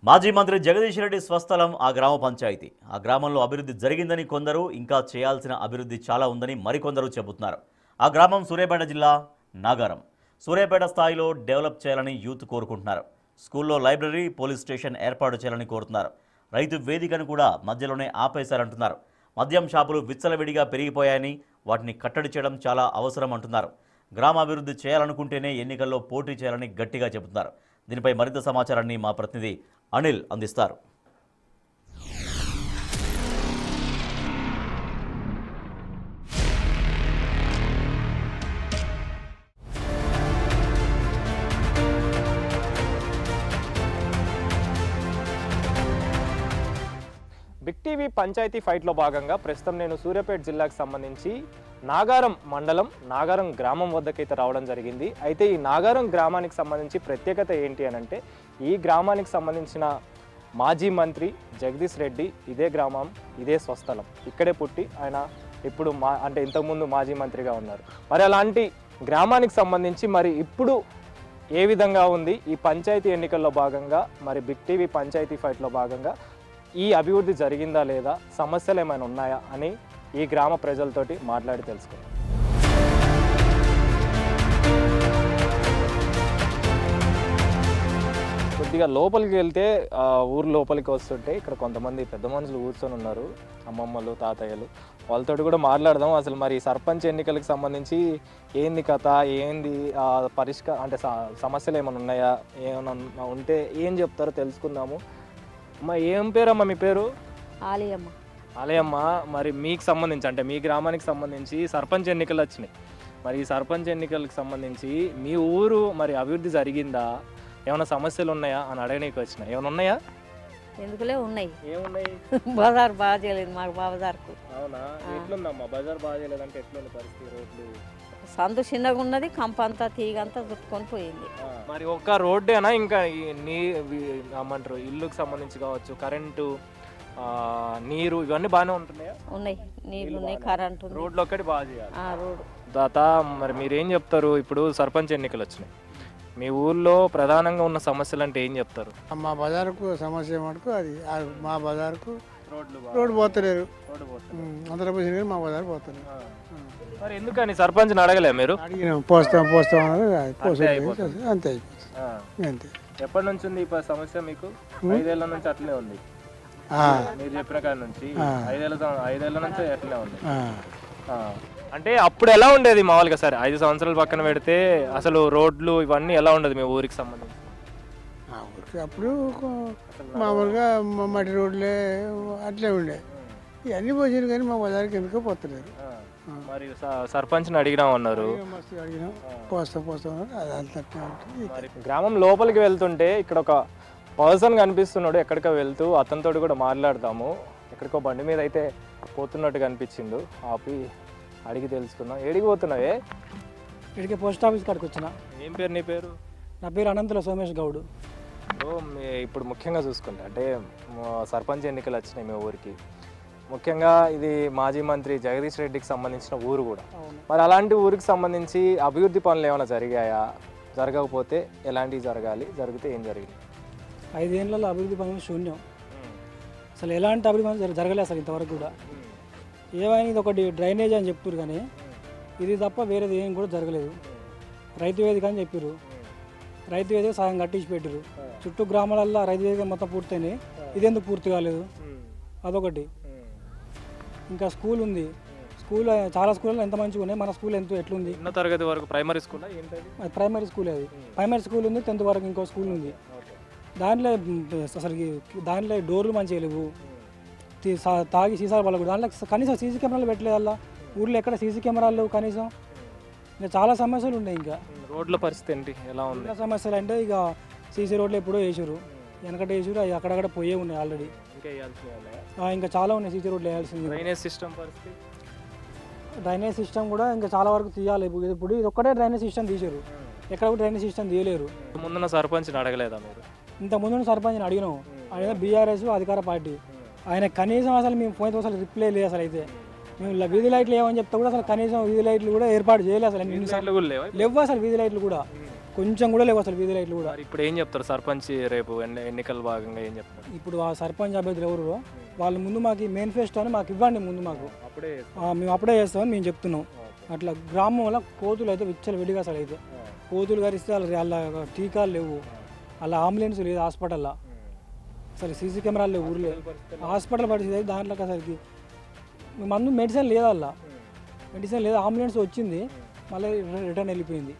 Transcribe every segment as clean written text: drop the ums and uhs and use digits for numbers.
మాజీ మంత్రి జగదీష్ రెడ్డి స్వస్థలం ఆ గ్రామ పంచాయతీ. ఆ గ్రామంలో అభివృద్ధి జరిగిందని కొందరు, ఇంకా చేయాల్సిన అభివృద్ధి చాలా ఉందని మరికొందరు చెబుతున్నారు. ఆ గ్రామం సూర్యాపేట జిల్లా నాగారం. సూర్యాపేట స్థాయిలో డెవలప్ చేయాలని యూత్ కోరుకుంటున్నారు. స్కూల్లో లైబ్రరీ, పోలీస్ స్టేషన్ ఏర్పాటు చేయాలని కోరుతున్నారు. రైతు వేదికను కూడా మధ్యలోనే ఆపేశారంటున్నారు. మద్యం షాపులు విచ్చలవిడిగా పెరిగిపోయాయని, వాటిని కట్టడి చేయడం చాలా అవసరం అంటున్నారు. గ్రామాభివృద్ధి చేయాలనుకుంటేనే ఎన్నికల్లో పోటీ చేయాలని గట్టిగా చెబుతున్నారు. దీనిపై మరింత సమాచారాన్ని మా ప్రతినిధి అనిల్ అందిస్తారు. బిగ్ టీవీ పంచాయతీ ఫైట్లో భాగంగా ప్రస్తుతం నేను సూర్యాపేట జిల్లాకు సంబంధించి నాగారం మండలం నాగారం గ్రామం వద్దకైతే రావడం జరిగింది. అయితే ఈ నాగారం గ్రామానికి సంబంధించి ప్రత్యేకత ఏంటి అని అంటే, ఈ గ్రామానికి సంబంధించిన మాజీ మంత్రి జగదీష్ రెడ్డి ఇదే గ్రామం, ఇదే స్వస్థలం, ఇక్కడే పుట్టి ఆయన ఇప్పుడు ఇంతకుముందు మాజీ మంత్రిగా ఉన్నారు. మరి అలాంటి గ్రామానికి సంబంధించి మరి ఇప్పుడు ఏ విధంగా ఉంది ఈ పంచాయతీ ఎన్నికల్లో భాగంగా, మరి బిగ్ టీవీ పంచాయతీ ఫైట్లో భాగంగా ఈ అభివృద్ధి జరిగిందా లేదా, సమస్యలు ఏమైనా ఉన్నాయా అని ఈ గ్రామ ప్రజలతోటి మాట్లాడి తెలుసుకుందాం. కొద్దిగా లోపలికి వెళ్తే ఊరు లోపలికి వస్తుంటే ఇక్కడ కొంతమంది పెద్ద మనుషులు కూర్చొని ఉన్నారు, అమ్మమ్మలు, తాతయ్యలు. వాళ్ళతో కూడా మాట్లాడదాం. అసలు మరి సర్పంచ్ ఎన్నికలకు సంబంధించి ఏంది కథ, ఏంది సమస్యలు ఏమైనా ఉన్నాయా, ఏమైనా ఉంటే ఏం చెప్తారో తెలుసుకుందాము. అమ్మ, ఏం పేరమ్మా మీ పేరు? ఆలయమ్మ. ఆలయమ్మ, మరి మీకు సంబంధించి అంటే మీ గ్రామానికి సంబంధించి సర్పంచ్ ఎన్నికలు వచ్చినాయి. మరి ఈ సర్పంచ్ ఎన్నికలకు సంబంధించి మీ ఊరు మరి అభివృద్ధి జరిగిందా, ఏమైనా సమస్యలు ఉన్నాయా అని అడగడానికి వచ్చిన. ఏమైనా ఉన్నాయా? ఎందుకులే ఉన్నాయి. ఏమున్నాయి? బజార్ బాగా చేయలేదు మాకు. బజార్కు. అవునా? ఎట్లుందమ్మా బజార్? బాగా చేయలేదంటే ఎట్లుంది పరిస్థితి? రోడ్లు సందు చిన్నగా ఉన్నది, కంపంతా తీగంతా చుట్టుకొని పోయింది. మరి ఒక్క రోడ్డేనా, ఇంకా ఏమంటారు ఇల్లుకి సంబంధించి కావచ్చు, కరెంటు, నీరు ఇవన్నీ బాగానే ఉంటున్నాయా? ఉన్నాయి, నీళ్ళు ఉన్నాయి, కరెంటు. రోడ్లు ఒక్కటి బాగా చేయాలి. రోడ్డు తాత, మరి మీరేం చెప్తారు? ఇప్పుడు సర్పంచ్ ఎన్నికలు వచ్చినాయి, మీ ఊర్లో ప్రధానంగా ఉన్న సమస్యలు అంటే ఏం చెప్తారు? మా బజార్కు సమస్య మటుకు అది, మా బజార్కు రోడ్డు పోతలేరు, అందరూ పోసిన మా బజార్ పోతలేరు. మరి ఎందుకని సర్పంచ్ని అడగలే మీరు? అడిగినాం, పోస్తాం అంతే అయిపోతుంది, అంతే. ఎప్పటి నుంచి ఉంది ఈ సమస్య మీకు? 5 ఏళ్ల నుంచి అట్లనే ఉంది. మీరు చెప్పిన కాడ నుంచి 5 ఏళ్ల నుంచి అట్లనే ఉంది. అంటే అప్పుడు ఎలా ఉండేది మామూలుగా? సరే 5 సంవత్సరాల పక్కన పెడితే అసలు రోడ్లు ఇవన్నీ ఎలా ఉండదు మీ ఊరికి సంబంధించి? ఊరికి అప్పుడు మామూలుగా మట్టి రోడ్లే అట్లే ఉండే, ఇవన్నీ పోసినారు కానీ మా బజార్కి ఎందుకో పోతలేరు. మరి సర్పంచ్ని అడిగినామన్నారు. గ్రామం లోపలికి వెళ్తుంటే ఇక్కడ ఒక పర్సన్ కనిపిస్తున్నాడు, ఎక్కడికో వెళ్తూ. అతనితో కూడా మాట్లాడతాము. ఎక్కడికో బండి మీద అయితే పోతున్నట్టు కనిపించిండు. ఆపి అడిగి తెలుసుకుందాం. ఏడికి పోతున్నావే? ఇక్కడికి పోస్ట్ ఆఫీస్ కాడికి వచ్చిన. ఏం పేరు నీ పేరు? నా పేరు అనంతుల సోమేష్ గౌడ్. ఇప్పుడు ముఖ్యంగా చూసుకుంటే అంటే సర్పంచ్ ఎన్నికలు వచ్చినాయి మీ ఊరికి. ముఖ్యంగా ఇది మాజీ మంత్రి జగదీష్ రెడ్డికి సంబంధించిన ఊరు కూడా. మరి అలాంటి ఊరికి సంబంధించి అభివృద్ధి పనులు ఏమైనా జరిగాయా? జరగకపోతే ఎలాంటివి జరగాలి? జరిగితే ఏం జరిగింది? 5 ఏళ్లలో అభివృద్ధి పనులు శూన్యం. అసలు ఎలాంటి అభివృద్ధి పనులు జరగలేదు అసలు ఇంతవరకు కూడా. ఏమైనా ఇది ఒకటి డ్రైనేజ్ అని చెప్తారు కానీ ఇది తప్ప వేరేది ఏం కూడా జరగలేదు. రైతు వేదిక అని చెప్పారు, రైతు వేదిక సగం కట్టించి పెట్టారు. చుట్టూ గ్రామాలల్లో రైతు వేదిక మొత్తం పూర్తయినాయి, ఇది ఎందుకు పూర్తి కాలేదు? అదొకటి. ఇంకా స్కూల్ ఉంది, స్కూల్ చాలా స్కూల్లో ఎంత మంచిగా ఉన్నాయి, మన స్కూల్ ఎట్లుంది? ఎన్నో తరగతి వరకు ప్రైమరీ స్కూల్? అది ప్రైమరీ స్కూల్. అది ప్రైమరీ స్కూల్ ఉంది, 10th వరకు ఇంకో స్కూల్ ఉంది. దాంట్లో అసలు దాంట్లో డోర్లు మంచిగా లేవు, తాగి సీసాలు వాళ్ళ కూడా. దాంట్లో కనీసం సీసీ కెమెరాలు పెట్టలేదు. అలా ఊర్లో ఎక్కడ సీసీ కెమెరాలు లేవు కనీసం. ఇంకా చాలా సమస్యలు ఉన్నాయి. ఇంకా రోడ్ల పరిస్థితి ఏంటి, ఎలా ఉంది? సమస్యలు అంటే ఇక సీసీ రోడ్లు ఎప్పుడో వేసారు, వెనకట వేసారు, అవి అక్కడక్కడ పోయే ఉన్నాయి ఆల్రెడీ. ఇంకా చాలా ఉన్నాయి సీసీ రోడ్లు వేయాల్సింది. డ్రైనేజ్ సిస్టమ్ పరిస్థితి? డ్రైనేజ్ సిస్టమ్ కూడా ఇంకా చాలా వరకు తీయాలి. ఇప్పుడు ఇది ఒక్కటే డ్రైనేజ్ సిస్టమ్ తీసారు, ఎక్కడ కూడా డ్రైనేజ్ సిస్టమ్ తీయలేరు. ముందున్న సర్పంచ్ని అడగలేదా మీరు? ఇంత ముందు సర్పంచ్ని అడిగినాం, ఆయన బీఆర్ఎస్ అధికార పార్టీ. ఆయన కనీసం అసలు మేము ఫోన్ అసలు రిప్లై లేదు అసలు. అయితే మేము వీధి లైట్లు ఏమని చెప్తా కూడా అసలు కనీసం వీధి లైట్లు కూడా ఏర్పాటు చేయలేదు అసలు. లేవు అసలు వీధి లైట్లు కూడా. కొంచెం కూడా లేవు అసలు వీధి లైట్లు కూడా. మరి ఇప్పుడు ఏం చెప్తారు సర్పంచ్ రేపు ఎన్నికల భాగంగా ఏం చెప్తారు? ఇప్పుడు ఆ సర్పంచ్ అభ్యర్థులు ఎవరు వాళ్ళ ముందు మాకు మేనిఫెస్టో అని మాకు ఇవ్వండి ముందు మాకు, అప్పుడే మేము అప్పుడే చేస్తామని మేము చెప్తున్నాం. అట్లా గ్రామంలో కోతులు అయితే విచ్చలు విడిగా అసలు అయితే కోతులు కరిస్తే వాళ్ళ టీకాలు లేవు, అలా అంబులెన్స్ లేదు హాస్పిటల్లో, అసలు సీసీ కెమెరాలు లేవు ఊర్లో. హాస్పిటల్ పరిస్థితి అయితే దాంట్లోకి అసలుకి మందు మెడిసిన్ లేదు, అలా మెడిసిన్ లేదు. అంబులెన్స్ వచ్చింది మళ్ళీ రిటర్న్ వెళ్ళిపోయింది.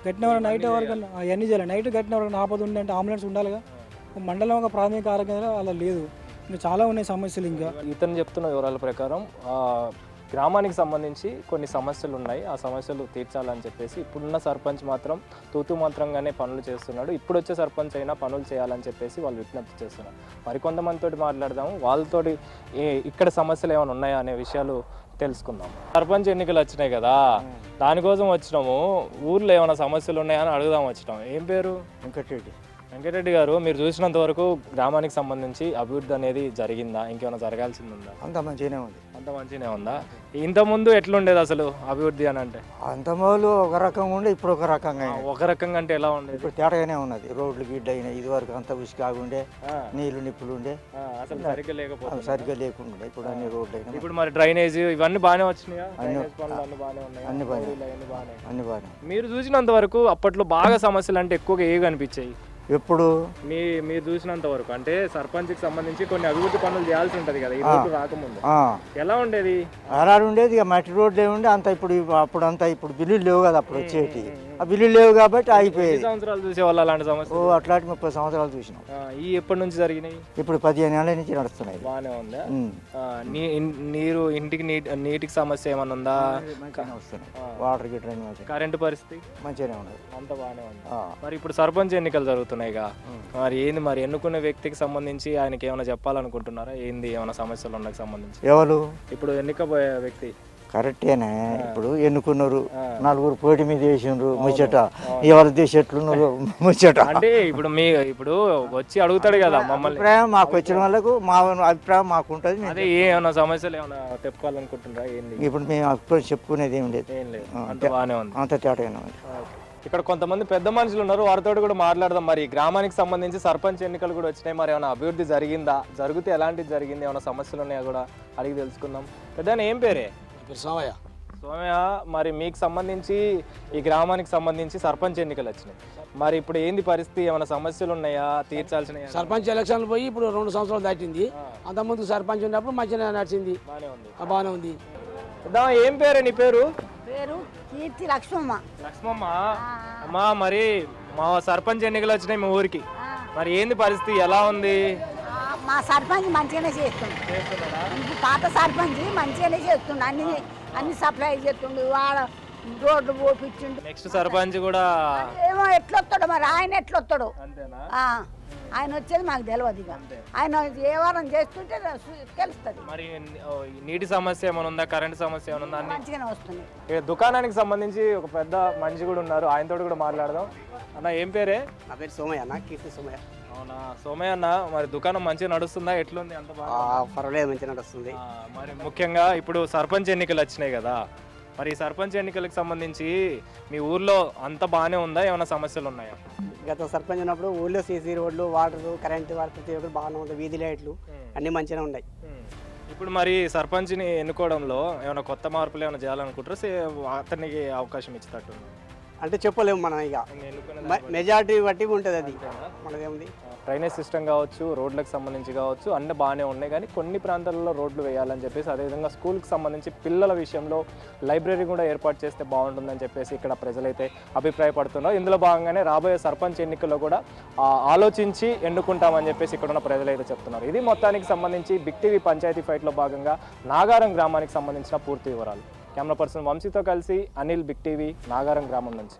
గట్టిన వరకు నైట్ వరకు అవన్నీ చేయాలి. నైట్ గట్టిన వరకు ఆపద ఉంది అంటే అంబులెన్స్ ఉండాలిగా. మండలం ఒక ప్రాథమిక ఆరోగ్యం అలా లేదు. ఇంకా చాలా ఉన్నాయి సమస్యలు. ఇంకా ఇతను చెప్తున్న వివరాల ప్రకారం గ్రామానికి సంబంధించి కొన్ని సమస్యలు ఉన్నాయి, ఆ సమస్యలు తీర్చాలని చెప్పేసి ఇప్పుడున్న సర్పంచ్ మాత్రం తూతు మాత్రంగానే పనులు చేస్తున్నాడు. ఇప్పుడు వచ్చే సర్పంచ్ అయినా పనులు చేయాలని చెప్పేసి వాళ్ళు విజ్ఞప్తి చేస్తున్నారు. మరికొంతమందితో మాట్లాడదాము, వాళ్ళతోటి ఇక్కడ సమస్యలు ఏమైనా ఉన్నాయా అనే విషయాలు తెలుసుకుందాం. సర్పంచ్ ఎన్నికలు వచ్చినాయి కదా, దానికోసం వచ్చినాము. ఊర్లో ఏమైనా సమస్యలు ఉన్నాయా అని అడుగుదాం వచ్చినాము. ఏం పేరు? వెంకటరెడ్డి గారు, మీరు చూసినంత వరకు గ్రామానికి సంబంధించి అభివృద్ధి అనేది జరిగిందా, ఇంకేమైనా జరగాల్సింది ఉందా? అంత మంచిగానే ఉంది. అంత మంచిగానే ఉందా? ఇంతకుముందు ఎట్లుండేది అసలు అభివృద్ధి అని అంటే? అంత మొదలు ఒక రకంగా ఉండే, ఇప్పుడు ఒక రకంగా ఒక రకంగా అంటే ఎలా ఉండేది? ఇప్పుడు తేటగానే ఉన్నది. రోడ్లు గిడ్డ అయినాయి. ఇది వరకు అంత ఉసుకాగా ఉండే, నీళ్లు నిప్పులు ఉండే, అసలు సరిగ్గా లేకపోతే సరిగ్గా లేకుండా ఇప్పుడు అన్ని రోడ్లు అయినాయి. ఇప్పుడు మరి డ్రైనేజ్ ఇవన్నీ బాగానే వచ్చినాయా? అన్ని అన్ని బాగానే. మీరు చూసినంత వరకు అప్పట్లో బాగా సమస్యలు అంటే ఎక్కువగా ఏవి కనిపించాయి? ఎప్పుడు మీరు చూసినంత వరకు అంటే సర్పంచ్కి సంబంధించి కొన్ని అభివృద్ధి పనులు చేయాల్సి ఉంటది కదా, ఈ రోడ్లు రాకముందు ఎలా ఉండేది? అలా ఉండేది. ఇక మట్టి రోడ్లు ఏముండే అంత. ఇప్పుడు అప్పుడు అంతా ఇప్పుడు బిల్లులు లేవు కదా, అప్పుడు వచ్చేటి ఆ బిల్లులు లేవు కాబట్టి ఆగిపోయేది. సంవత్సరాలు చూసేవాళ్ళు అలాంటి సమస్య? అట్లాంటి 30 సంవత్సరాలు చూసినాం. ఈ ఎప్పటి నుంచి జరిగినాయి? ఇప్పుడు 15 ఏళ్ళ నుంచి నడుస్తున్నాయి. బాగానే ఉందా? నీరు ఇంటికి నీటికి సమస్య ఏమన్నా ఉందా? వస్తున్నాయి. వాటర్ గిట్ట కరెంటు పరిస్థితి మంచిగానే ఉన్నది. అంత బాగానే ఉంది. మరి ఇప్పుడు సర్పంచ్ ఎన్నికలు జరుగుతున్నాయిగా, మరి ఏంది మరి ఎన్నుకునే వ్యక్తికి సంబంధించి ఆయనకి ఏమైనా చెప్పాలనుకుంటున్నారా? ఏంది ఏమైనా సమస్యలు ఉన్నకి సంబంధించి? ఎవరు ఇప్పుడు ఎన్నికబోయే వ్యక్తి? కరెక్టేనే. ఇప్పుడు ఎన్నుకున్నారు, నలుగురు పోటీ మీద వేసిండ్రు, ముచ్చట ఎవరు దేశెట్లున్నారు ముచ్చట. అంటే ఇప్పుడు వచ్చి అడుగుతాడు కదా మమ్మల్ని, అభిప్రాయం మాకు వచ్చిన వాళ్ళకు మా అభిప్రాయం మాకు ఉంటుంది. అదే ఏమైనా సమస్యలు ఏమైనా చెప్పుకోవాలనుకుంటున్నారా? ఏంది ఇప్పుడు మేము అభిప్రాయం చెప్పుకునేది ఏం లేదు. ఏం లేదు, అంత బాగానే ఉంది. అంత తేటగానే ఉంది. ఇక్కడ కొంతమంది పెద్ద మనుషులు ఉన్నారు, వారితో కూడా మాట్లాడదాం. మరి గ్రామానికి సంబంధించి సర్పంచ్ ఎన్నికలు కూడా వచ్చినాయి, మరి ఏమైనా అభివృద్ధి జరిగిందా, జరిగితే ఎలాంటిది జరిగింది, ఏమైనా సమస్యలు ఉన్నాయా కూడా అడిగి తెలుసుకుందాం. పెద్ద ఏం పేరే? సోమయ్య. సోమయ్య, మరి మీకు సంబంధించి ఈ గ్రామానికి సంబంధించి సర్పంచ్ ఎన్నికలు వచ్చినాయి, మరి ఇప్పుడు ఏంది పరిస్థితి, ఏమైనా సమస్యలు ఉన్నాయా, తీర్చాల్సిన? సర్పంచ్ ఎలక్షన్లు పోయి ఇప్పుడు 2 సంవత్సరాలు దాటింది. అంతకుముందు సర్పంచ్ ఉన్నప్పుడు మంచిగా నడిచింది, బాగానే ఉంది. ఏం పేరే నీ పేరు? పేరు కీర్తి లక్ష్మమ్మ. లక్ష్మమ్మ, అమ్మా మరి మా సర్పంచ్ ఎన్నికలు వచ్చినాయి మీ ఊరికి, మరి ఏంది పరిస్థితి, ఎలా ఉంది? మా సర్పంచ్ మంచిగానే చేస్తుండు. పాత సర్పంచ్ మంచిగానే చేస్తుండు, అన్ని సప్లై చేస్తుండు, వాడ రోడ్లు పోపించిండు. నెక్స్ట్ సర్పంచ్ కూడా ఏమో ఎట్లొస్తాడు మరి, ఆయన ఎట్లొస్తాడు. అంతేనా? ఆయన వచ్చేది మాకు తెలియదు. ఇక ఆయన ఏ వారం చేస్తుంటే తెలుస్తుంది. మరి నీటి సమస్య ఏమైనా ఉందా, కరెంట్ సమస్య ఏమైనా ఉందా? మంచిగానే వస్తుంది. దుకాణానికి సంబంధించి ఒక పెద్ద మనిషి కూడా ఉన్నారు, ఆయనతో కూడా మాట్లాడదాం. అన్న ఏం పేరే? నా పేరు సోమయ్య అన్న, కీర్తి సోమయ్య. అవునా సోమయ్య అన్న, మరి దుకాణం మంచిగా నడుస్తుందా, ఎట్లుంది? అంత బాగా పర్వాలేదు, మంచిగా నడుస్తుంది. మరి ముఖ్యంగా ఇప్పుడు సర్పంచ్ ఎన్నికలు వచ్చినాయి కదా, మరి ఈ సర్పంచ్ ఎన్నికలకు సంబంధించి మీ ఊర్లో అంత బాగానే ఉందా, ఏమైనా సమస్యలు ఉన్నాయా? గత సర్పంచ్ ఉన్నప్పుడు ఊళ్ళో సీసీ రోడ్లు, వాటర్, కరెంటు, ప్రతి ఒక్కరు బాగానే ఉంటుంది, వీధి లైట్లు అన్నీ మంచిగా ఉన్నాయి. ఇప్పుడు మరి సర్పంచ్ని ఎన్నుకోవడంలో ఏమైనా కొత్త మార్పులు ఏమైనా చేయాలనుకుంటారా, అతనికి అవకాశం ఇచ్చేటట్టు? అంటే చెప్పలేము మనం, ఇక మెజారిటీ బట్టి ఉంటుంది, అది మనదేముంది. డ్రైనేజ్ సిస్టమ్ కావచ్చు, రోడ్లకు సంబంధించి కావచ్చు, అన్నీ బాగానే ఉన్నాయి, కానీ కొన్ని ప్రాంతాలలో రోడ్లు వేయాలని చెప్పేసి, అదేవిధంగా స్కూల్కి సంబంధించి పిల్లల విషయంలో లైబ్రరీ కూడా ఏర్పాటు చేస్తే బాగుంటుందని చెప్పేసి ఇక్కడ ప్రజలైతే అభిప్రాయపడుతున్నారు. ఇందులో భాగంగానే రాబోయే సర్పంచ్ ఎన్నికల్లో కూడా ఆలోచించి ఎన్నుకుంటామని చెప్పేసి ఇక్కడ ఉన్న ప్రజలైతే చెప్తున్నారు. ఇది మొత్తానికి సంబంధించి బిగ్ టీవీ పంచాయతీ ఫైట్లో భాగంగా నాగారం గ్రామానికి సంబంధించిన పూర్తి వివరాలు. కెమెరా పర్సన్ వంశీతో కలిసి అనిల్, బిగ్ టీవీ, నాగారం గ్రామం నుంచి.